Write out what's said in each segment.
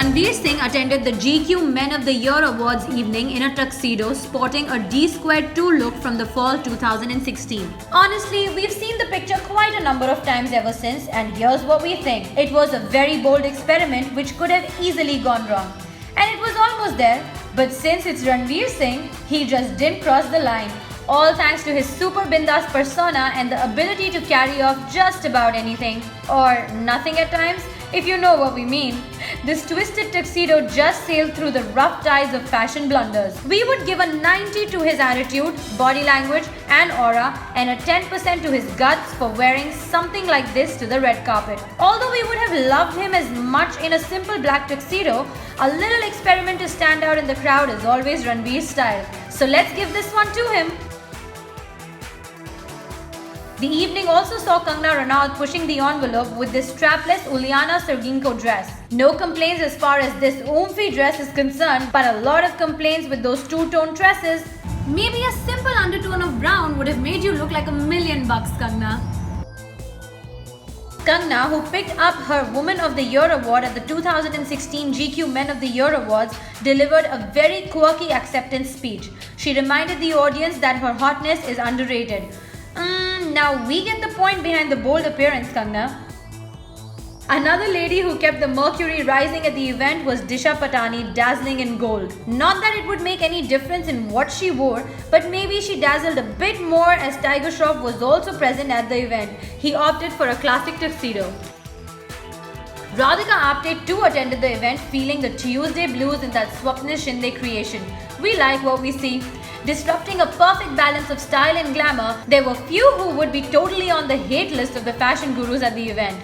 Ranveer Singh attended the GQ Men of the Year Awards evening in a tuxedo, sporting a D-Squared 2 look from the fall 2016. Honestly, we've seen the picture quite a number of times ever since, and here's what we think. It was a very bold experiment which could have easily gone wrong. And it was almost there, but since it's Ranveer Singh, he just didn't cross the line. All thanks to his super bindas persona and the ability to carry off just about anything. Or nothing at times, if you know what we mean. This twisted tuxedo just sailed through the rough tides of fashion blunders. We would give a 90 to his attitude, body language and aura, and a 10% to his guts for wearing something like this to the red carpet. Although we would have loved him as much in a simple black tuxedo, a little experiment to stand out in the crowd is always Ranveer's style. So let's give this one to him. The evening also saw Kangana Ranaut pushing the envelope with this strapless Uliana Serginko dress. No complaints as far as this oomphy dress is concerned, but a lot of complaints with those two-tone dresses. Maybe a simple undertone of brown would have made you look like $1,000,000, Kangana. Kangana, who picked up her Woman of the Year award at the 2016 GQ Men of the Year Awards, delivered a very quirky acceptance speech. She reminded the audience that her hotness is underrated. Now we get the point behind the bold appearance, Kangana. Another lady who kept the mercury rising at the event was Disha Patani, dazzling in gold. Not that it would make any difference in what she wore, but maybe she dazzled a bit more as Tiger Shroff was also present at the event. He opted for a classic tuxedo. Radhika Apte too attended the event, feeling the Tuesday blues in that Swapnil Shinde creation. We like what we see. Disrupting a perfect balance of style and glamour, there were few who would be totally on the hate list of the fashion gurus at the event.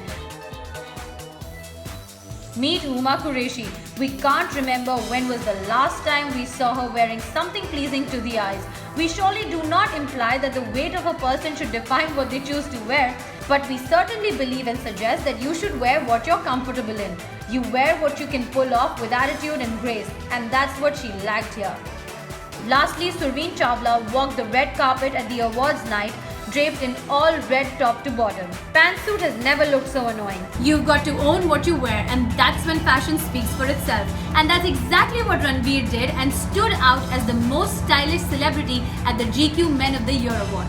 Meet Huma Qureshi. We can't remember when was the last time we saw her wearing something pleasing to the eyes. We surely do not imply that the weight of a person should define what they choose to wear, but we certainly believe and suggest that you should wear what you're comfortable in. You wear what you can pull off with attitude and grace, and that's what she lacked here. Lastly, Surveen Chawla walked the red carpet at the awards night, draped in all red top to bottom. Pantsuit has never looked so annoying. You've got to own what you wear, and that's when fashion speaks for itself. And that's exactly what Ranveer did and stood out as the most stylish celebrity at the GQ Men of the Year Award.